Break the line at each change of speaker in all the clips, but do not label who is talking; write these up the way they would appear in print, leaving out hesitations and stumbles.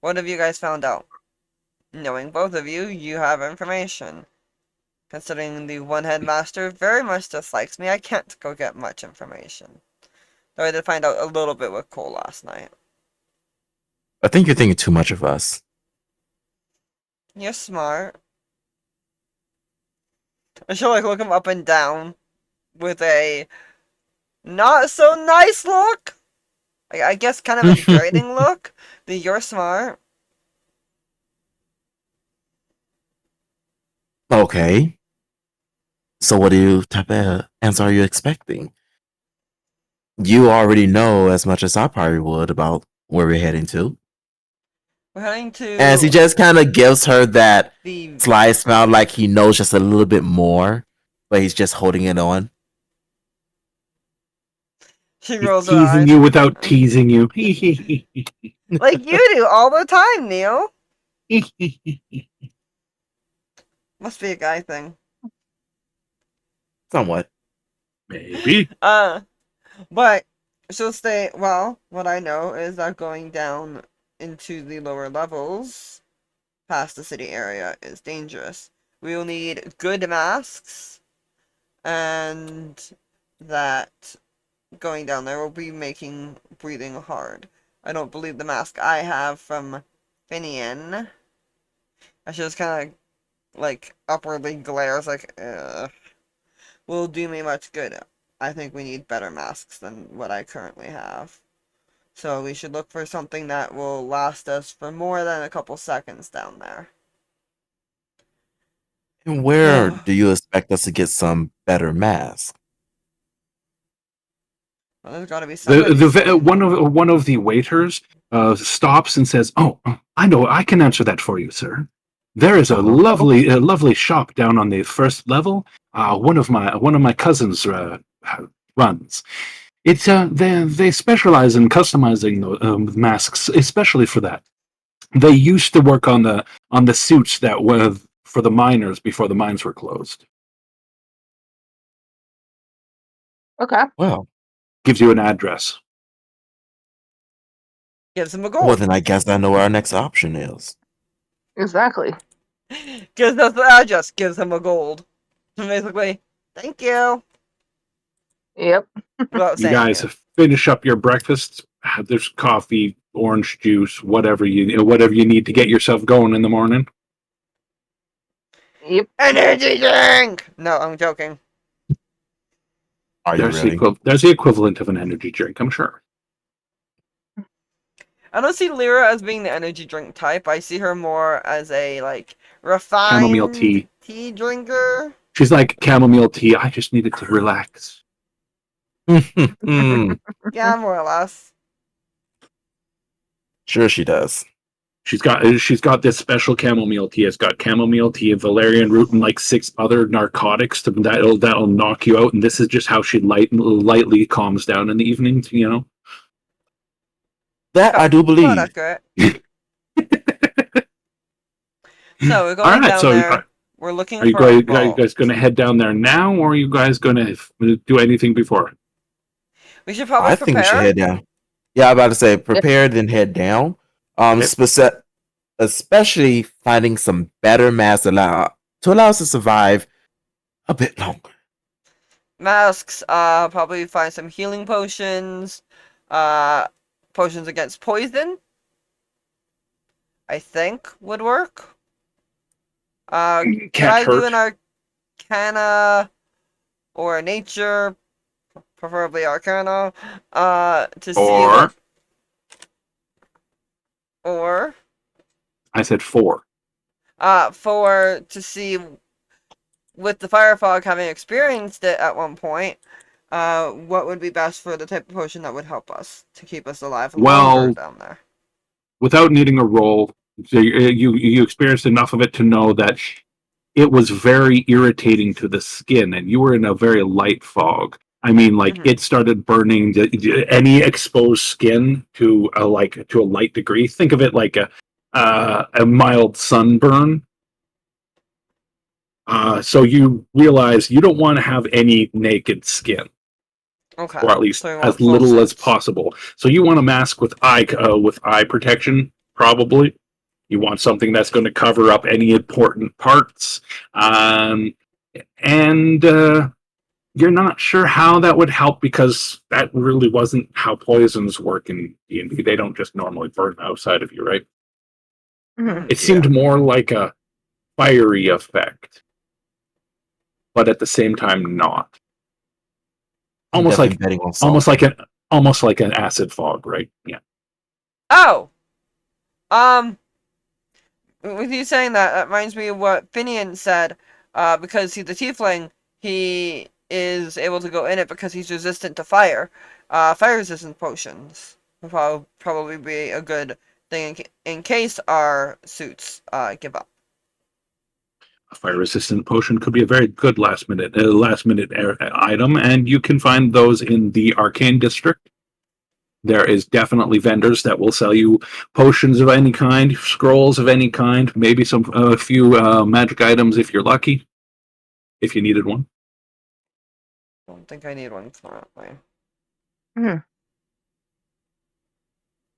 What have you guys found out? Knowing both of you, you have information. Considering the one headmaster very much dislikes me, I can't go get much information. Though I did find out a little bit with Cole last night.
I think you're thinking too much of us.
You're smart. I should look him up and down with a not so nice look. I guess kind of a degrading look. You're smart.
Okay. So what type of answer are you expecting? You already know as much as I probably would about where we're heading to.
We're heading
As he
to
just kind of gives her that
the.
sly smile like he knows just a little bit more, but he's just holding it on.
She
He's
rolls her
teasing
eyes.
you without teasing you.
Like you do all the time, Neil. Must be a guy thing.
Somewhat.
Maybe.
But she'll stay. Well, what I know is that going down into the lower levels past the city area is dangerous. We will need good masks, and that going down there will be making breathing hard. I don't believe the mask I have from Finian. I should just kind of upwardly glares will do me much good. I think we need better masks than what I currently have. So we should look for something that will last us for more than a couple seconds down there.
And where do you expect us to get some better masks?
Well, there's got to be somebody.
One of the waiters stops and says, "Oh, I know. I can answer that for you, sir. There is a lovely shop down on the first level. One of my cousins runs. It's they specialize in customizing masks, especially for that. They used to work on the suits that were for the miners before the mines were closed."
Okay.
Well,
Gives you an address.
Gives him a
well,
gold.
then I guess I know where our next option is.
Exactly.
Gives us the address. Gives him a gold. Basically, thank you.
Yep.
Without
You
saying
guys
it.
finish up your breakfast. There's coffee, orange juice, whatever you need to get yourself going in the morning.
Yep.
Energy drink! No, I'm joking.
Are you really?
There's the equivalent of an energy drink, I'm sure.
I don't see Lyra as being the energy drink type. I see her more as a, refined
Chamomile tea.
tea drinker.
She's like chamomile tea. I just needed to relax.
Yeah, more or less.
Sure, she does.
She's got this special chamomile tea. It's got chamomile tea and valerian root and like 6 other narcotics that'll knock you out. And this is just how she lightly calms down in the evenings.
That I do
Not
believe.
accurate. So we're
All
going
right,
down
so
there. We're looking
are you
for a
guys going to head down there now, or are you guys going to do anything before?
We should probably
I think we should
prepare.
head down. Yeah, I'm about to say prepare, then head down. Especially finding some better masks to allow us to survive a bit longer.
Masks, probably find some healing potions, potions against poison, I think would work. Can I do an Arcana or a Nature, preferably Arcana, to see what, or
I said 4.
to see, with the Fire Fog having experienced it at one point, what would be best for the type of potion that would help us to keep us alive longer down there.
Without needing a roll, you experienced enough of it to know that it was very irritating to the skin, and you were in a very light fog. I mean, it started burning any exposed skin to a light degree. Think of it like a mild sunburn. So you realize you don't want to have any naked skin.
Okay.
Or at least as little as possible. So you want a mask with eye protection, probably. You want something that's going to cover up any important parts. And you're not sure how that would help because that really wasn't how poisons work in D&D. They don't just normally burn outside of you, right?
Mhm.
It seemed more like a fiery effect, but at the same time not.
I'm
Almost
definitely
like
betting on
almost
salt.
like an almost like an acid fog, right? Yeah.
Oh! With you saying that, that reminds me of what Finian said. Because he's a tiefling, he is able to go in it because he's resistant to fire. Fire resistant potions will probably be a good thing in case our suits give up.
A fire resistant potion could be a very good last minute item, and you can find those in the arcane district. There is definitely vendors that will sell you potions of any kind, scrolls of any kind, maybe a few magic items if you're lucky, if you needed one.
Don't think I need one currently.
Mhm.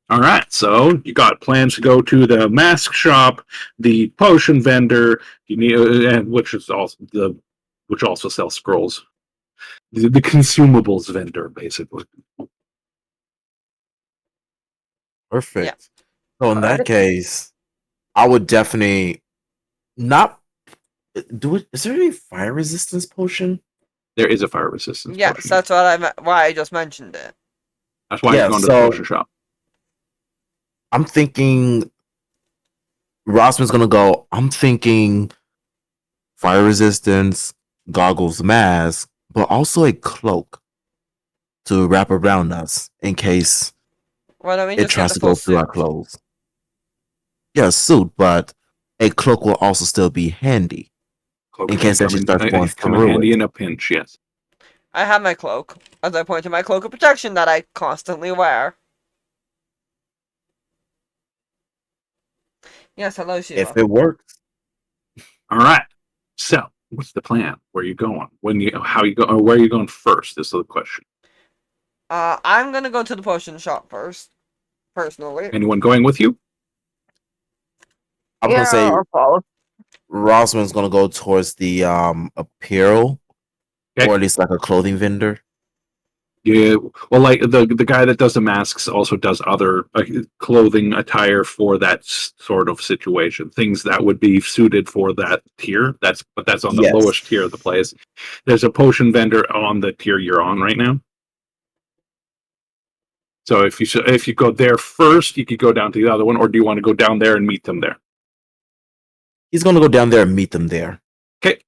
All right, so you got plans to go to the mask shop, the potion vendor, you need, which also sells scrolls, the consumables vendor, basically.
Yeah.
Perfect. So in that
Alright.
case, I would definitely not do it. Is there any fire resistance potion?
There is a fire resistance
Yes,
potion.
that's why I just mentioned it.
That's why you're
Yeah,
going to the
so
potion shop.
I'm thinking Rossman's gonna go. I'm thinking fire resistance, goggles, mask, but also a cloak to wrap around us in case
Why don't we
it
just get
tries
the
to
full
go through our
suit?
clothes. Yeah, a suit, but a cloak will also still be handy
Cloak
in
can
case that she starts going
come in
through
handy
it.
in a pinch, yes.
I have my cloak, as I point to my cloak of protection that I constantly wear. Yes, hello,
If
Sheila.
it works,
All right. So, what's the plan? Where are you going? How you go, or where are you going first? Is the question.
I'm gonna go to the potion shop first, personally.
Anyone going with you?
I was
Yeah,
gonna say
I'll follow.
Rossman's gonna go towards the apparel
Okay.
or at least like a clothing vendor.
Yeah. Well, like the guy that does the masks also does other clothing attire for that sort of situation. Things that would be suited for that tier. That's on the
Yes.
lowest tier of the place. There's a potion vendor on the tier you're on right now. So if you go there first, you could go down to the other one, or do you want to go down there and meet them there?
He's gonna go down there and meet them there.
Okay,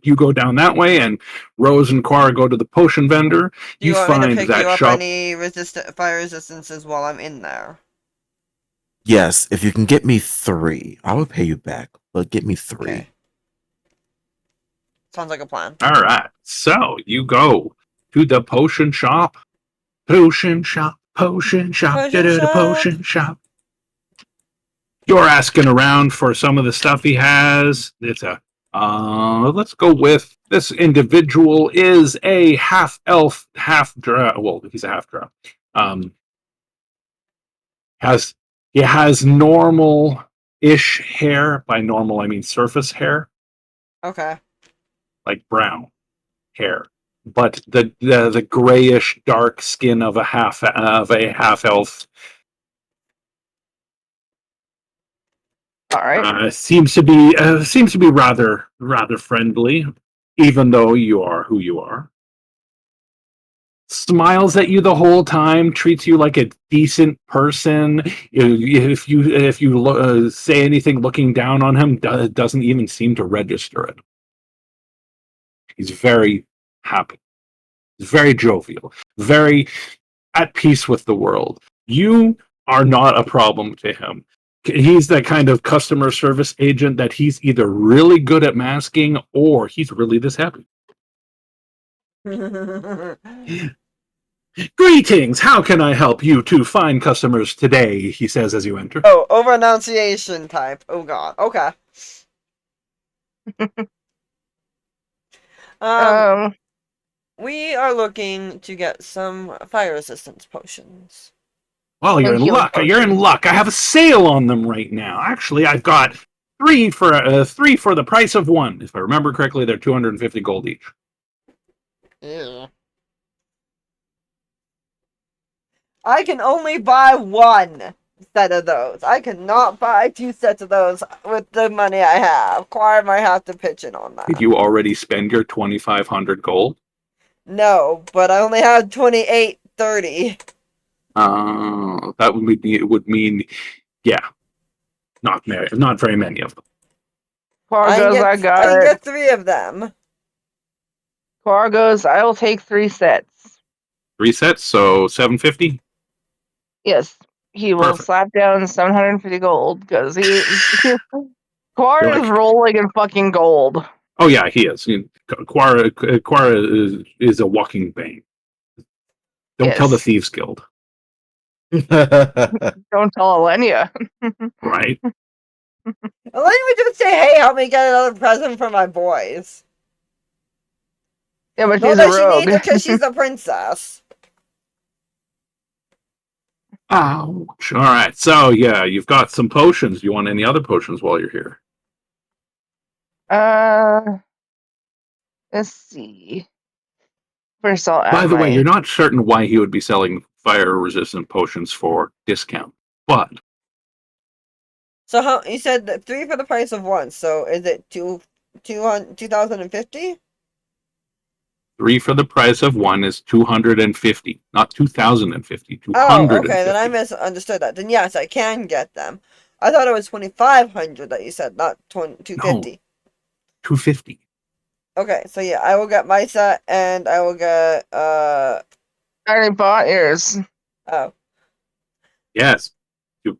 you go down that way, and Rose and Quara go to the potion vendor.
Do you
You
want me to
find
pick you
that
up
shop.
any fire resistances while I'm in there?
Yes, if you can get me 3, I would pay you back, but get me 3.
Okay. Sounds like a plan.
All right, so you go to the potion shop. Potion shop. Potion shop.
Potion shop!
Potion shop. You're asking around for some of the stuff he has. It's a let's go with this individual is a half elf, half drow. Well, he's a half drow. Um, has he has normal ish hair. By normal, I mean surface hair,
Okay.
like brown hair, but the grayish dark skin of a half elf
Alright.
seems to be rather friendly, even though you are who you are. Smiles at you the whole time, treats you like a decent person. If you say anything looking down on him, doesn't even seem to register it. He's very happy. He's very jovial, very at peace with the world. You are not a problem to him. He's that kind of customer service agent that he's either really good at masking or he's really this happy. Greetings, how can I help you two fine customers today? He says as you enter.
Oh, over enunciation type. Oh god. Okay. Um,
Um,
we are looking to get some fire resistance potions.
Well, you're
And
in
healing
luck. You're in
potions.
luck. I have a sale on them right now. Actually, I've got three for the price of one. If I remember correctly, they're 250 gold each.
Ew. I can only buy one set of those. I cannot buy 2 sets of those with the money I have. Quar might have to pitch in on
Did
that.
you already spend your 2,500 gold?
No, but I only have 2830.
That would mean, yeah, not very many of them.
Quar goes, I got
I can
it.
get 3 of them.
Quar goes, I will take 3 sets.
3 sets, so 750.
Yes, he will
Perfect.
slap down 750 gold because Quar
You're
is
like,
rolling in fucking gold.
oh yeah, he is. Quara is a walking bank. Don't tell the
Yes.
Thieves Guild,
Don't tell Alenia.
right?
Let me just say, hey, help me get another present for my boys.
Yeah, but
Not
she's a
that she
rogue.
needs it because she's a princess.
Ouch. All right. So yeah, you've got some potions. Do you want any other potions while you're here?
Let's see. First, I'll
By
add
the way,
my.
you're not certain why he would be selling fire-resistant potions for discount, but
So how you said that 3 for the price of 1? So is it 2050?
3 for the price of 1 is 250, not 2,050,
Oh, okay. Then I
250.
misunderstood that. Then yes, I can get them. I thought it was 2500 that you said, not 250.
No, 250.
Okay, so yeah, I will get my set, and I will get
I already bought yours.
oh,
Yes.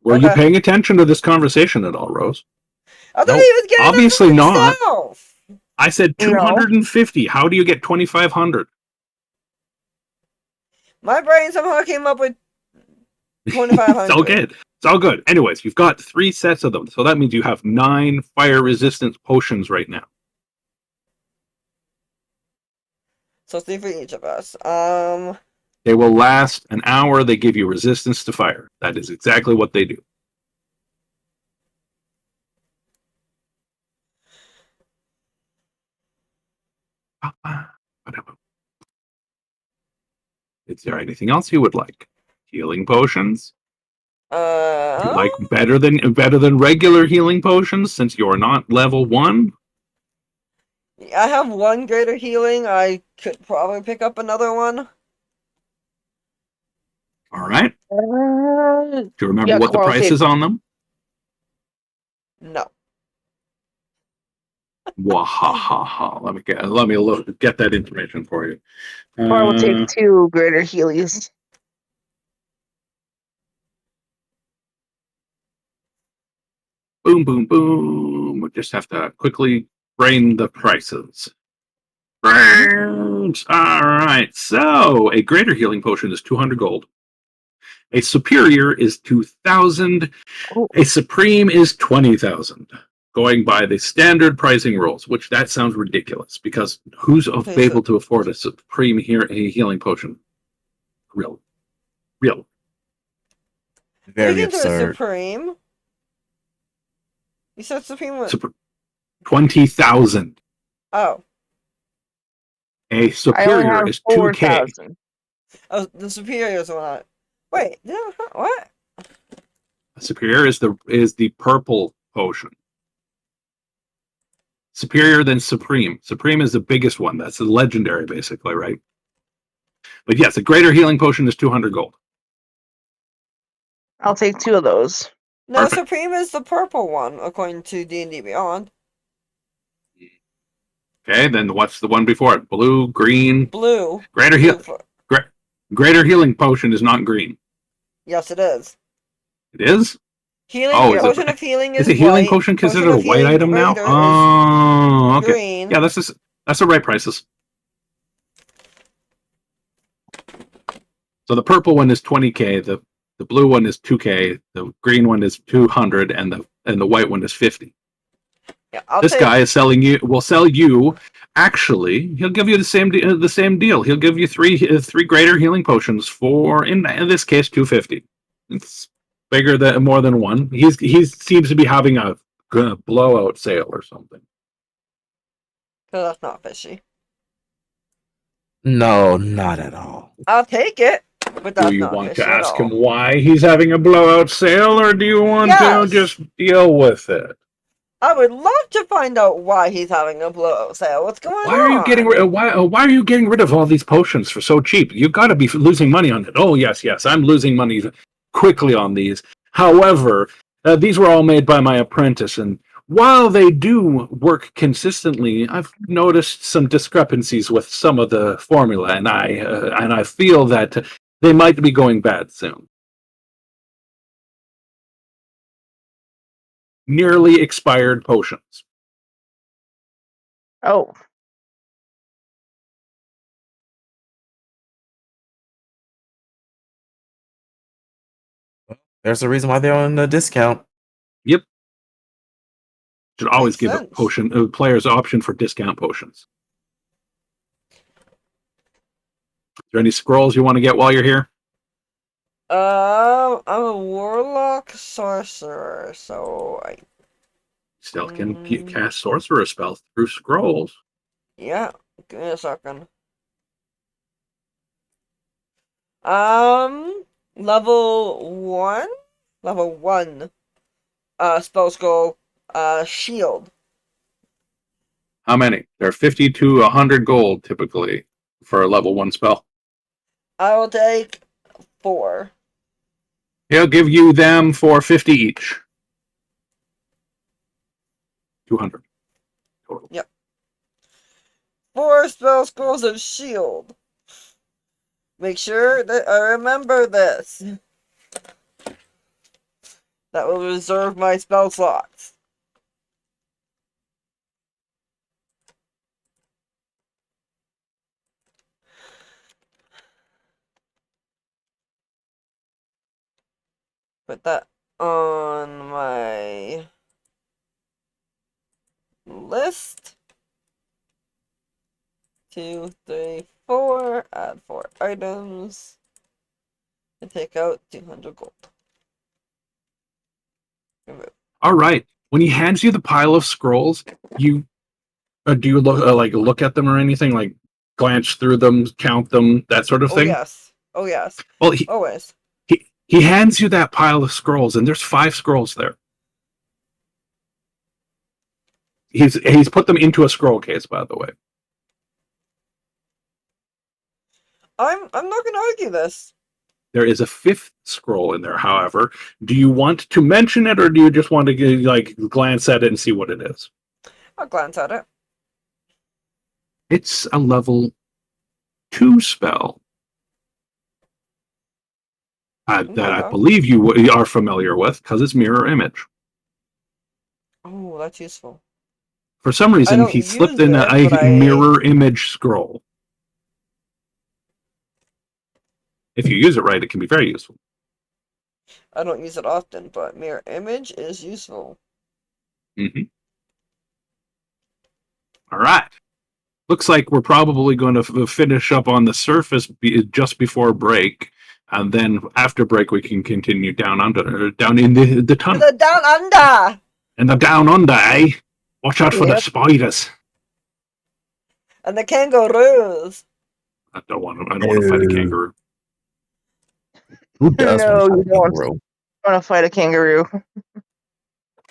Were you
okay.
paying attention to this conversation at all, Rose?
I thought
Nope.
he was getting them
Obviously
for
not.
himself.
I said
No.
250. How do you get 2,500?
My brain somehow came up with
It's all
2500.
good. It's all good. Anyways, you've got 3 sets of them, so that means you have 9 fire-resistant potions right now.
So 3 for each of us.
They will last an hour. They give you resistance to fire. That is exactly what they do. Is there anything else you would like? Healing potions? Would you like better than regular healing potions since you're not level 1?
I have 1 greater healing. I could probably pick up another one.
All right.
Uh,
Do you remember
yeah,
what the
Quar will
price
take.
is on them?
No.
Wahahaha. Let me get that information for you.
Quar will take 2 greater healies.
Boom, boom, boom. We just have to quickly brain the prices. Brains. All right. So a greater healing potion is 200 gold. A superior is 2,000.
Oh,
A supreme is 20,000. Going by the standard pricing rules, which that sounds ridiculous because who's
Okay, so
able to afford a supreme healing potion? Real.
we
Very
can do a
absurd.
supreme. You said supreme was
20,000.
oh.
A
I only
superior
have
is 2k.
4,000.
Oh, the superiors are not. Wait, yeah, what?
A superior is the purple potion. Superior than supreme. Supreme is the biggest one. That's the legendary, basically, right? But yes, a greater healing potion is 200 gold.
I'll take 2 of those.
No,
Perfect.
supreme is the purple one according to D&D Beyond.
Okay, then what's the one before it? Blue, green,
Blue.
greater greater healing potion is not green.
Yes, it is.
It is?
Healing
Oh,
potion of healing is
a healing
white.
potion considered
Potion
a
of
white
healing
item now?
greater
Oh,
is
okay.
green.
Yeah, that's the right prices. So the purple one is 20k, the blue one is 2k, the green one is 200, and the white one is 50.
Yeah, I'll
This
take.
guy will sell you. Actually, he'll give you the same deal. He'll give you three greater healing potions for in this case 250. It's bigger than more than one. He seems to be having a blowout sale or something.
Because that's not fishy.
No, not at all.
I'll take it, but
Do
that's
you
not
want to
fishy at
ask him
all.
why he's having a blowout sale, or do you want to
Yes!
just deal with it?
I would love to find out why he's having a blowout sale. What's going
Why are you getting
on?
why are you getting rid of all these potions for so cheap? You got to be losing money on it. Oh yes, I'm losing money quickly on these. However, these were all made by my apprentice, and while they do work consistently, I've noticed some discrepancies with some of the formula, and I feel that they might be going bad soon. Nearly expired potions.
Oh,
There's a reason why they're on a discount.
Yep. Should always
Makes
give
sense.
players option for discount potions. Is there any scrolls you want to get while you're here?
I'm a warlock sorcerer, so I
Still can cast sorcerer spells through scrolls.
yeah. Give me a second. Level 1? Level 1. Spell scroll, shield.
How many? They're 50 to 100 gold typically for a level 1 spell.
I will take 4.
He'll give you them for 50 each. 200 total.
Yep. 4 spell scrolls of shield. Make sure that I remember this. That will reserve my spell slots. Put that on my list. 2, 3, 4. Add 4 items. And take out 200 gold. Remove.
All right. When he hands you the pile of scrolls, you do you look at them or anything, like glance through them, count them, that sort of
Oh
thing?
yes. Oh yes.
Well,
Always.
he hands you that pile of scrolls, and there's 5 scrolls there. He's put them into a scroll case, by the way.
I'm not gonna argue this.
There is a 5th scroll in there, however. Do you want to mention it, or do you just want to glance at it and see what it is?
I'll glance at it.
It's a level 2 spell that I
Okay.
believe you are familiar with, because it's mirror image.
Oh, that's useful.
For some reason,
don't
he slipped
use
in
it,
a
but
mirror image scroll. If you use it right, it can be very useful.
I don't use it often, but mirror image is useful.
Mm-hmm. All right. Looks like we're probably going to finish up on the surface just before break, and then after break we can continue down in the tunnel.
The down under.
And the down under, eh? Watch out for the
Yep.
spiders.
And the kangaroos.
I don't want to fight a kangaroo.
Who does
No,
want to
you
fight a
don't.
kangaroo?
Want to fight a kangaroo?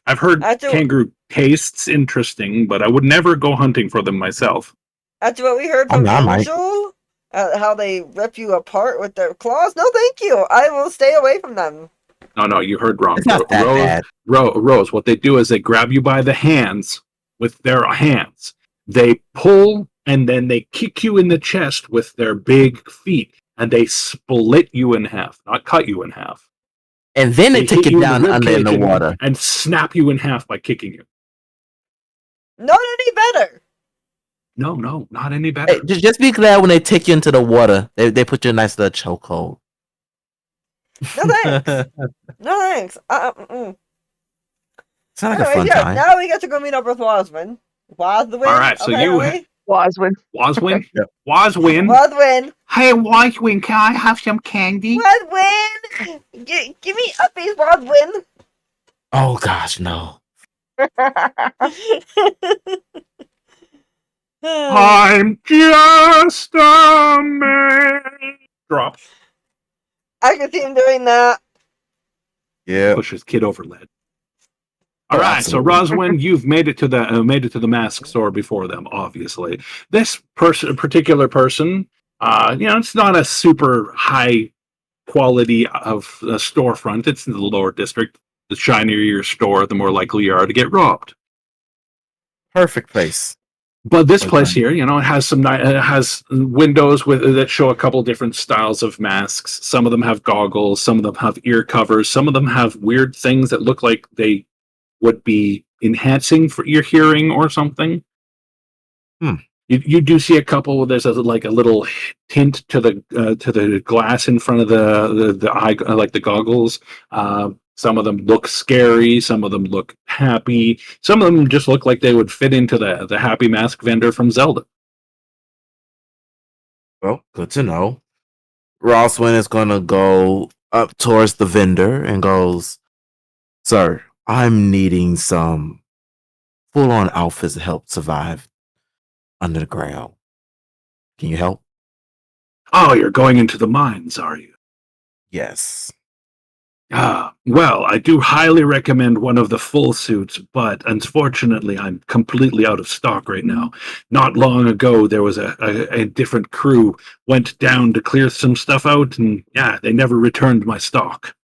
I've heard
After-
kangaroo tastes interesting, but I would never go hunting for them myself.
After what we heard
Oh,
from
no, I might.
Angel, how they rip you apart with their claws. No, thank you. I will stay away from them.
No, you heard wrong.
It's not that bad.
Rose, what they do is they grab you by the hands with their hands. They pull and then they kick you in the chest with their big feet, and they split you in half, not cut you in half.
And then they take
hit
it
you
down
rib
under in
cage
the water.
and snap you in half by kicking you.
Not any better.
No, not any better.
Hey, just be glad when they take you into the water, they put you in a nice little chokehold.
No thanks. No thanks.
Sounds like a
Anyways,
fun
yeah,
time.
now we get to go meet up with Wasman.
All right, so you
Waswin.
Waswin?
Yep.
Waswin?
Rodwin!
Hey, Waswin, can I have some candy?
Rodwin! Give me uppies, Rodwin!
Oh gosh, no.
I'm just a man. Drop.
I can see him doing that.
Yeah.
Pushes kid over lead.
Oh,
All right, so
absolutely.
Roswin, you've made it to the mask store before them. Obviously, this particular person, it's not a super high quality of storefront. It's in the lower district. The shinier your store, the more likely you are to get robbed.
Perfect place.
But this
Like
place
that.
here, it has it has windows that show a couple different styles of masks. Some of them have goggles, some of them have ear covers, some of them have weird things that look like they would be enhancing for your hearing or something.
Hmm.
You do see a couple where there's a little tint to the glass in front of the eye, like the goggles. Some of them look scary. Some of them look happy. Some of them just look like they would fit into the happy mask vendor from Zelda.
Well, good to know. Roswin is gonna go up towards the vendor and goes, "Sir, I'm needing some full-on outfits to help survive under the ground. Can you help?"
Oh, you're going into the mines, are you?
Yes.
Ah, well, I do highly recommend one of the full suits, but unfortunately, I'm completely out of stock right now. Not long ago, there was a different crew went down to clear some stuff out, and yeah, they never returned my stock.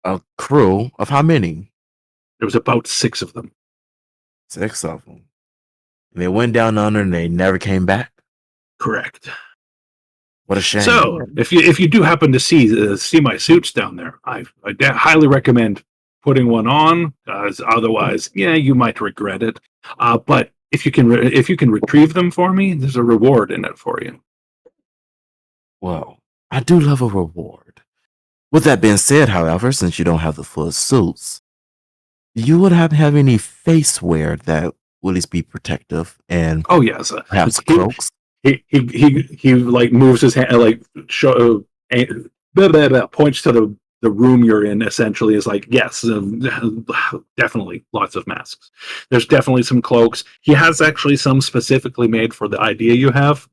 A crew of how many?
There was about 6 of them.
6 of them. And they went down under and they never came back.
Correct.
What a shame.
So, if you do happen to see my suits down there, I highly recommend putting one on, as otherwise, yeah, you might regret it. But if you can retrieve them for me, there's a reward in it for you.
Well, I do love a reward. With that being said, however, since you don't have the full suits, you would have any face wear that will at least be protective and
Oh yes,
perhaps cloaks.
he like moves his hand, like points to the room you're in. Essentially, is like, yes, definitely lots of masks. There's definitely some cloaks. He has actually some specifically made for the idea you have.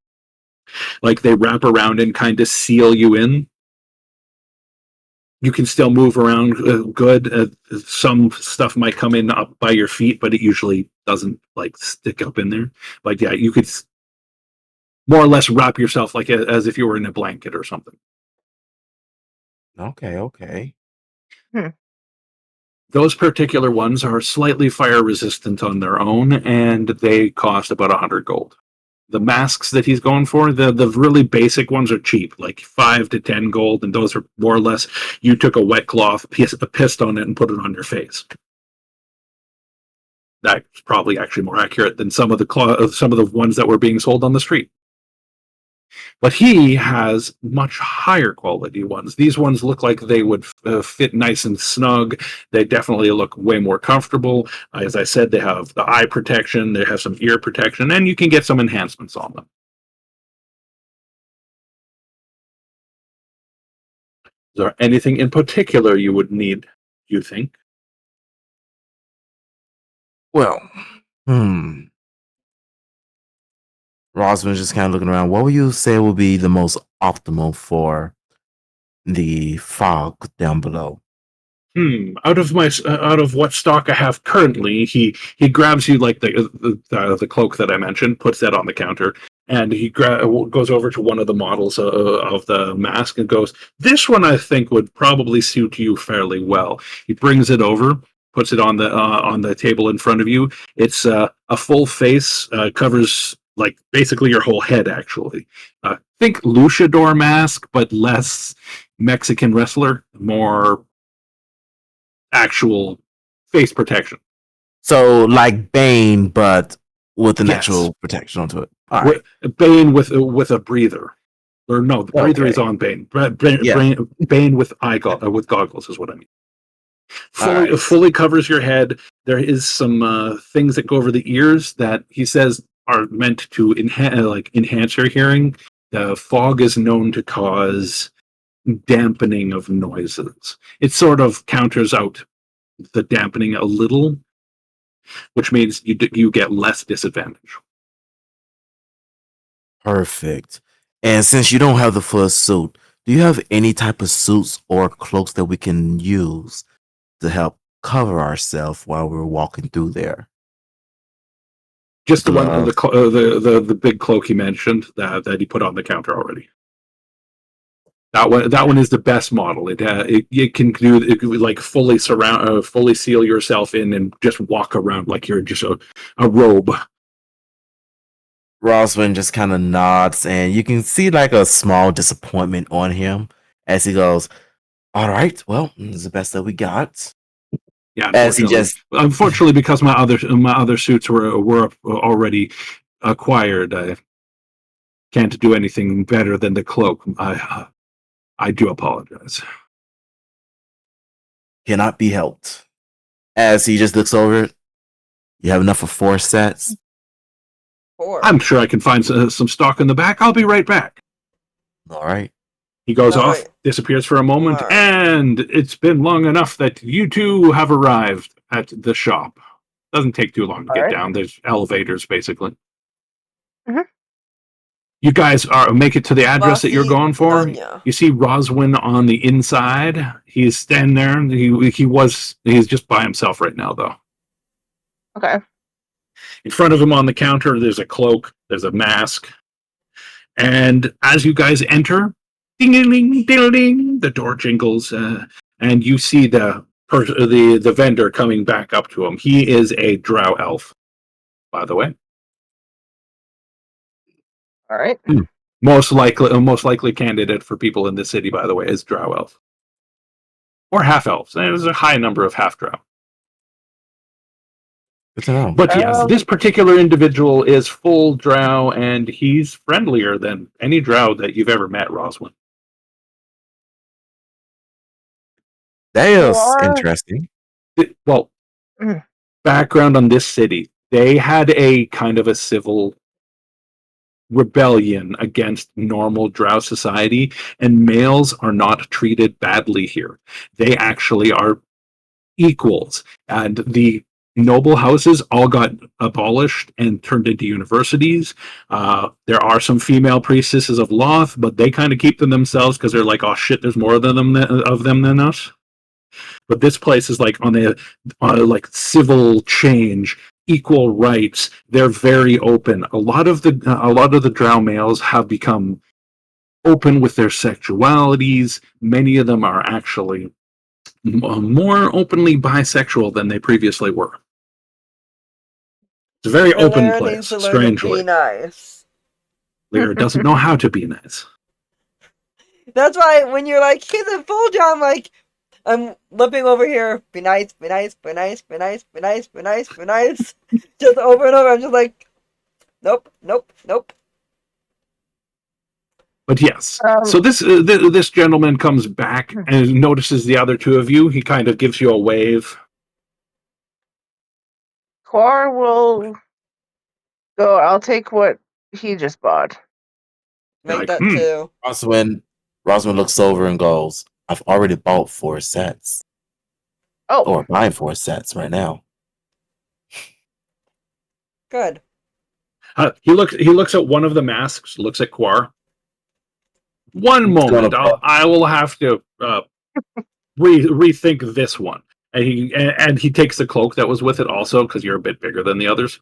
Like they wrap around and kind of seal you in. You can still move around good. Some stuff might come in up by your feet, but it usually doesn't like stick up in there. But yeah, you could more or less wrap yourself like as if you were in a blanket or something.
Okay, okay.
Those particular ones are slightly fire resistant on their own, and they cost about 100 gold. The masks that he's going for, the really basic ones are cheap, like 5 to 10 gold, and those are more or less you took a wet cloth, pissed on it, and put it on your face. That's probably actually more accurate than some of the ones that were being sold on the street. But he has much higher quality ones. These ones look like they would fit nice and snug. They definitely look way more comfortable. As I said, they have the eye protection, they have some ear protection, and you can get some enhancements on them. Is there anything in particular you would need, you think?
Well, Rosman's just kind of looking around. What would you say would be the most optimal for the fog down below?
Out of what stock I have currently, he grabs you like the cloak that I mentioned, puts that on the counter, and he goes over to one of the models of the mask and goes, "This one I think would probably suit you fairly well." He brings it over, puts it on the table in front of you. It's a full face, covers like basically your whole head actually. Think luchador mask, but less Mexican wrestler, more actual face protection.
So like Bane, but with an
Yes.
actual protection onto it. All right.
Bane with a breather, or no, the breather is
Okay.
on Bane.
Yeah.
Bane with with goggles is what I mean.
Alright.
Fully covers your head. There is some things that go over the ears that he says are meant to enhance your hearing. The fog is known to cause dampening of noises. It sort of counters out the dampening a little, which means you get less disadvantage.
Perfect. And since you don't have the full suit, do you have any type of suits or cloaks that we can use to help cover ourselves while we're walking through there?
Just the one,
Gloves.
the big cloak he mentioned that he put on the counter already. That one is the best model. It can do it can, like fully fully seal yourself in and just walk around like you're just a robe.
Roswin just kind of nods, and you can see like a small disappointment on him as he goes, "All right, well, this is the best that we got."
Yeah,
As he just
unfortunately, because my other suits were already acquired, I can't do anything better than the cloak. I do apologize.
cannot be helped. As he just looks over it, you have enough for 4 sets.
4.
I'm sure I can find some stock in the back. I'll be right back.
All right.
He goes
No,
off,
wait.
disappears for a moment,
Alright.
and it's been long enough that you two have arrived at the shop. Doesn't take too long to
All
get
right.
down. There's elevators, basically.
Mhm.
You guys make it to the address that you're
Buffy
going for.
Anya.
You see Roswin on the inside. He's standing there. He's just by himself right now, though.
Okay.
In front of him on the counter, there's a cloak, there's a mask, and as you guys enter, ding ding ding ding ding, the door jingles, and you see the vendor coming back up to him. He is a drow elf, by the way.
All right.
Most likely candidate for people in the city, by the way, is drow elf or half elves. There's a high number of half drow.
Good to know.
But yes, this particular individual is full drow, and he's friendlier than any drow that you've ever met, Roswin.
That is
Or-
interesting.
Well,
Mm.
background on this city. They had a kind of a civil rebellion against normal drow society, and males are not treated badly here. They actually are equals, and the noble houses all got abolished and turned into universities. There are some female priestesses of Loth, but they kind of keep them themselves because they're like, oh shit, there's more of them than us. But this place is like on a like civil change, equal rights. They're very open. A lot of the drow males have become open with their sexualities. Many of them are actually more openly bisexual than they previously were. It's a very open
Valera
place,
needs to learn to be
strangely.
nice.
Lyra doesn't know how to be nice.
That's why when you're like, he's a full job, I'm like, I'm looking over here, be nice, be nice, be nice, be nice, be nice, be nice, be nice. Just over and over. I'm just like, nope, nope, nope.
But yes,
Um,
so this gentleman comes back and notices the other two of you. He kind of gives you a wave.
Quar will go. I'll take what he just bought.
You're
Make
like,
that too.
Roswin looks over and goes, I've already bought 4 sets.
Oh,
Or buying 4 sets right now.
Good.
He looks at one of the masks, looks at Quar. One
He's gonna
moment, I will have to rethink this one. And he takes the cloak that was with it also because you're a bit bigger than the others.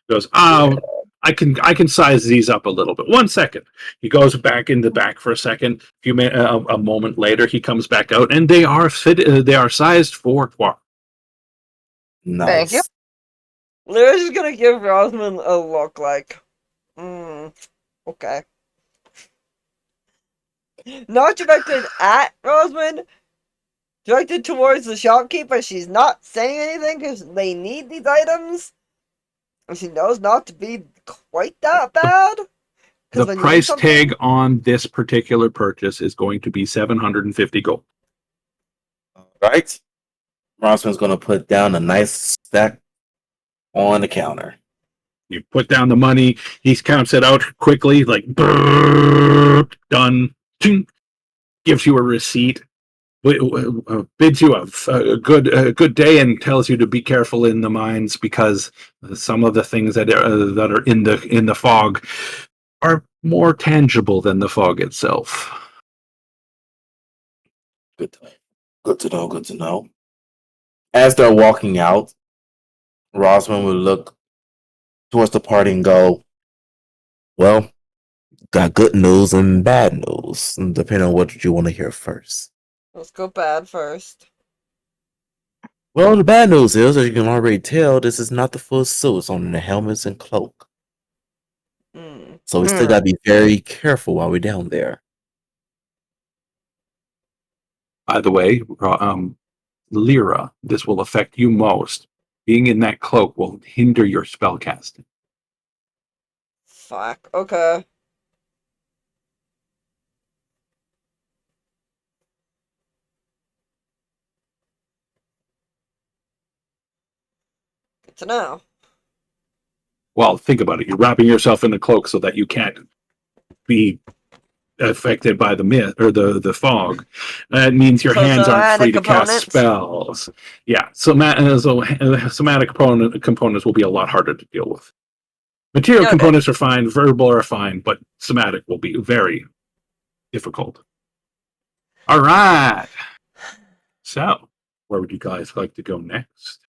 He goes, I can size these up a little bit. 1 second. He goes back in the back for a second. A moment later, he comes back out, and they are they are sized for Quar.
Thank you.
Nice.
Lyra's just gonna give Rosman a look like, okay. Not directed at Rosman, directed towards the shopkeeper. She's not saying anything because they need these items. And she knows not to be quite that bad.
The price tag on this particular purchase is going to be 750 gold.
All right. Roswin's gonna put down a nice stack on the counter.
You put down the money. He counts it out quickly, like "Brrr, done. Ching," gives you a receipt, bids you a good day, and tells you to be careful in the mines because some of the things that are in the fog are more tangible than the fog itself.
Good to, good to know. Good to know. As they're walking out, Rosman would look towards the party and go, "Well, got good news and bad news, depending on what you want to hear first."
Let's go bad first.
Well, the bad news is, as you can already tell, this is not the full suit. It's only the helmets and cloak.
Mm.
So we still got to be very careful while we're down there.
By the way, Lyra, this will affect you most. Being in that cloak will hinder your spellcasting.
Fuck. Okay. Good to know.
Well, think about it. You're wrapping yourself in the cloak so that you can't be affected by the mist or the fog. That means your
So
hands aren't free
somatic
to cast
components.
spells. Yeah, somatic components will be a lot harder to deal with. Material
Noted.
components are fine, verbal are fine, but somatic will be very difficult. All right. So, where would you guys like to go next?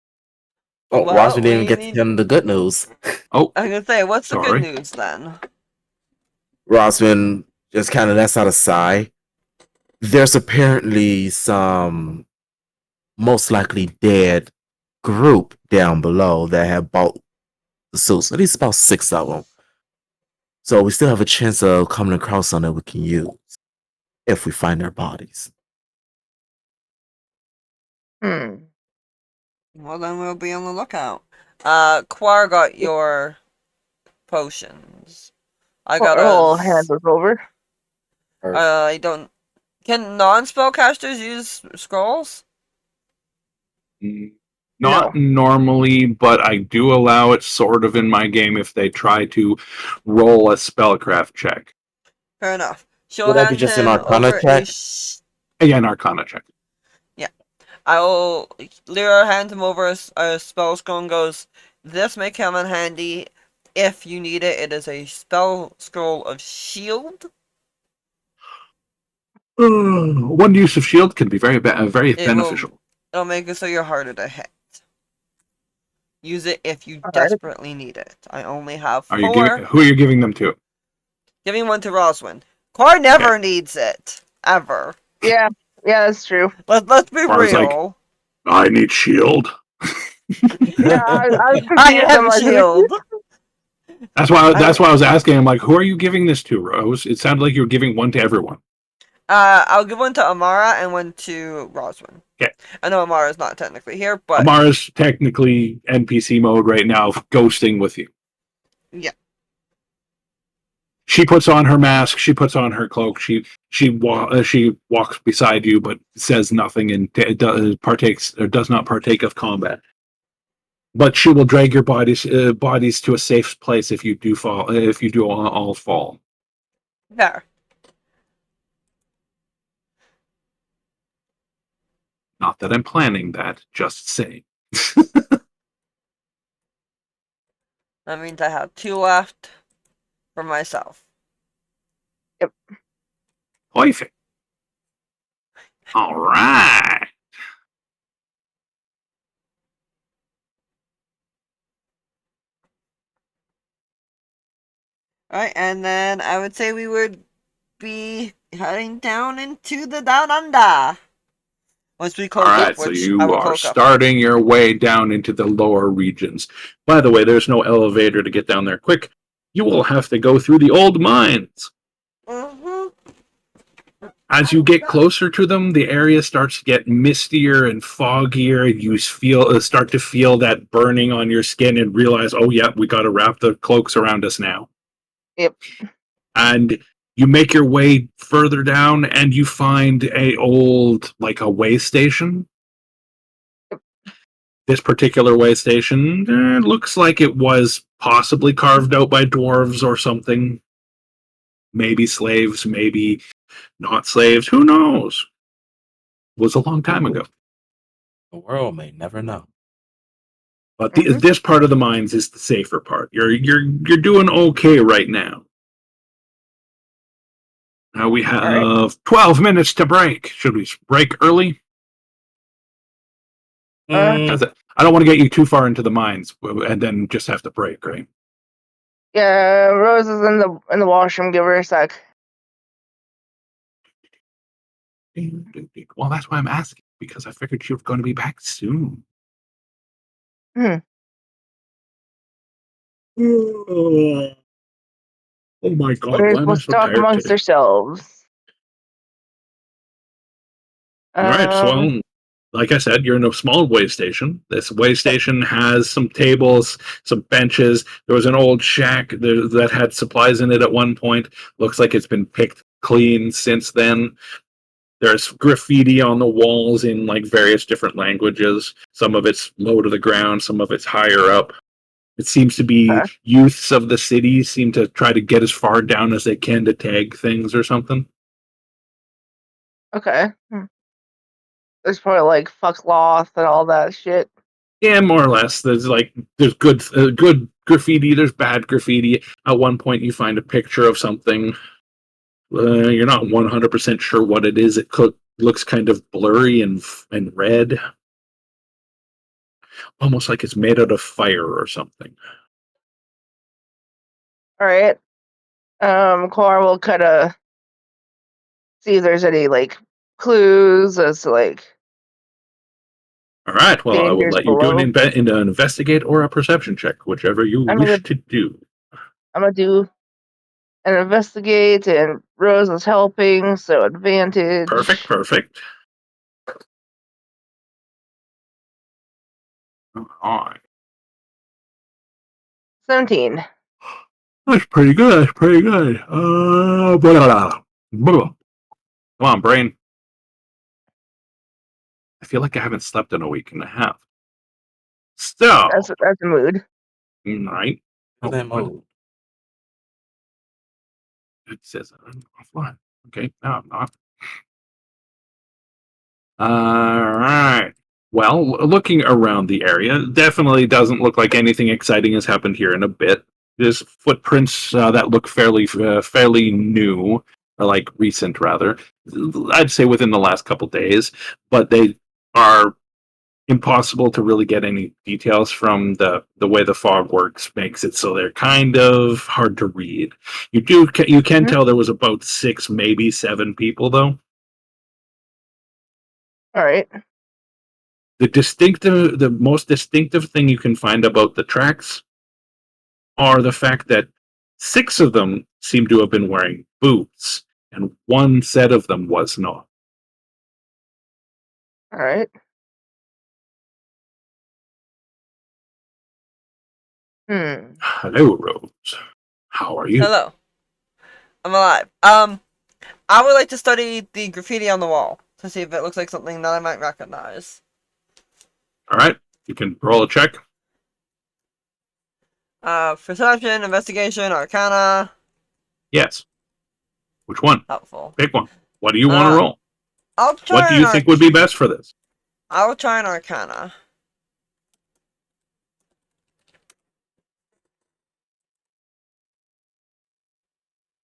Oh,
Well,
Rosman didn't even get to him the good news.
Oh,
I was gonna say, what's the good
sorry.
news then?
Rosman just kind of lets out a sigh. There's apparently some most likely dead group down below that have bought the suits. At least about 6 of them. So we still have a chance of coming across something we can use if we find their bodies.
Hmm.
Well, then we'll be on the lookout. Quar got your potions. I got
I'll hand those over.
I don't. Can non-spellcasters use scrolls?
Not
No.
normally, but I do allow it sort of in my game if they try to roll a spellcraft check.
Fair enough. She'll
Would that be
hand
just an
him
Arcana
over
check?
Yeah, an Arcana check.
Yeah. I will. Lyra hands him over a spell scroll and goes, "This may come in handy if you need it. It is a spell scroll of shield.
One use of shield can be very beneficial.
It'll make it so you're harder to hit. Use it if you
All right.
desperately need it. I only have
Are you giving?
4.
Who are you giving them to?
Giving one to Roswin. Quar never needs it. Ever.
Yeah. Yeah, that's true.
Let's be
Quar's like,
real.
I need shield.
Yeah, I was
I
confused. I'm
am
like,
shield.
That's why I was asking. I'm like, who are you giving this to, Rose? It sounded like you were giving one to everyone.
I'll give one to Amara and one to Roswin.
Okay.
I know Amara's not technically here, but
Amara's technically NPC mode right now, ghosting with you.
yeah.
She puts on her mask. She puts on her cloak. She walks beside you, but says nothing and does not partake of combat. But she will drag your bodies to a safe place if you do fall. If you do all fall.
There.
Not that I'm planning that. Just saying.
That means I have 2 left for myself.
Perfect. All right.
Alright, and then I would say we would be heading down into the Down Under. Once we
All
cloak
right,
up,
so
which I
you
will
are
cloak up.
starting your way down into the lower regions. By the way, there's no elevator to get down there quick. You will have to go through the old mines.
Mm-hmm.
As you get closer to them, the area starts to get mistier and foggier. You start to feel that burning on your skin and realize, oh yeah, we got to wrap the cloaks around us now.
Yep.
And you make your way further down, and you find a way station. this particular way station looks like it was possibly carved out by dwarves or something. Maybe slaves, maybe not slaves. Who knows? It was a long time ago.
The world may never know.
But
Mhm.
this part of the mines is the safer part. You're doing okay right now. Now we
All right.
have 12 minutes to break. Should we break early?
Uh,
I don't want to get you too far into the mines and then just have to break, right?
yeah, Rose is in the washroom. Give her a sec.
Well, that's why I'm asking, because I figured you were going to be back soon.
Hmm.
Oh my god,
We're
why am I
supposed to
so
talk
tired
amongst
today?
ourselves.
All right, so
Um.
like I said, you're in a small way station. This way station has some tables, some benches. There was an old shack that had supplies in it at one point. Looks like it's been picked clean since then. There's graffiti on the walls in like various different languages. Some of it's low to the ground, some of it's higher up. It seems to be
Okay.
youths of the city seem to try to get as far down as they can to tag things or something.
Okay. There's probably like fuck loth and all that shit.
Yeah, more or less. There's good graffiti. There's bad graffiti. At one point, you find a picture of something. You're not 100% sure what it is. It looks kind of blurry and red, almost like it's made out of fire or something.
All right. Cora will kind of see if there's any like clues as to like
All right. Well, I will
dangers
let you do
below.
an investigate or a perception check, whichever you
I'm gonna
wish to do.
I'm gonna do an investigate, and Rose is helping, so advantage.
Perfect. Perfect. All right.
17.
That's pretty good. That's pretty good. Blah, blah, blah. Come on, brain. I feel like I haven't slept in a week and a half. So,
That's a mood.
right.
For that
What
mode.
it says I'm offline. Okay, no, I'm not. All right. Well, looking around the area, definitely doesn't look like anything exciting has happened here in a bit. There's footprints that look fairly new, or like recent rather. I'd say within the last couple days, but they are impossible to really get any details from the way the fog works makes it so they're kind of hard to read. You can
Mhm.
tell there was about 6, maybe 7 people though.
All right.
The most distinctive thing you can find about the tracks are the fact that 6 of them seem to have been wearing boots, and one set of them was not.
All right. Hmm.
Hello, Rose. How are you?
Hello. I'm alive. I would like to study the graffiti on the wall to see if it looks like something that I might recognize.
All right, you can roll a check.
Perception, investigation, arcana.
Yes. Which one?
Helpful.
Pick one. What do you want to
Uh,
roll?
I'll
What
try
do
an
you think would be best for this?
I'll try an arcana.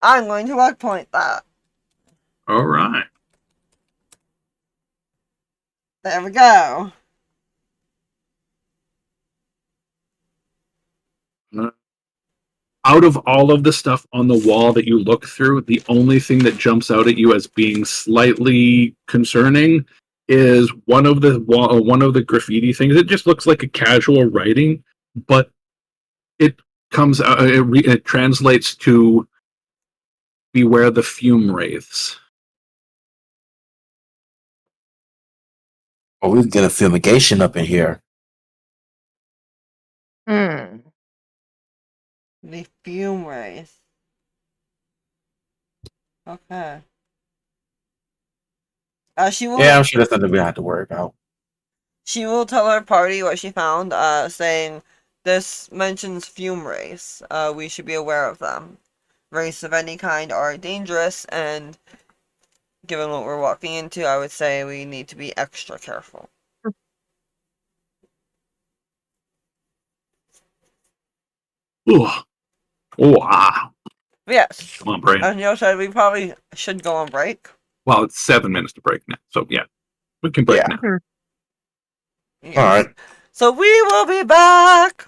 I'm going to luck point that.
All right.
There we go.
Uh, Out of all of the stuff on the wall that you look through, the only thing that jumps out at you as being slightly concerning is one of the graffiti things. It just looks like a casual writing, but it comes out. It translates to "Beware the fume wraiths."
Oh, we can get a fumigation up in here.
Hmm.
The fume race. Okay. She will.
Yeah, I'm sure that's nothing we have to worry about.
She will tell her party what she found, saying this mentions fume rays. We should be aware of them. Rays of any kind are dangerous, and given what we're walking into, I would say we need to be extra careful.
Ooh. Oh, ah.
Yes.
Come on, brain.
And you said we probably should go on break.
Well, it's 7 minutes to break now. So, yeah, we can break
Yeah.
now.
Hmm.
Yes.
All right.
So we will be back.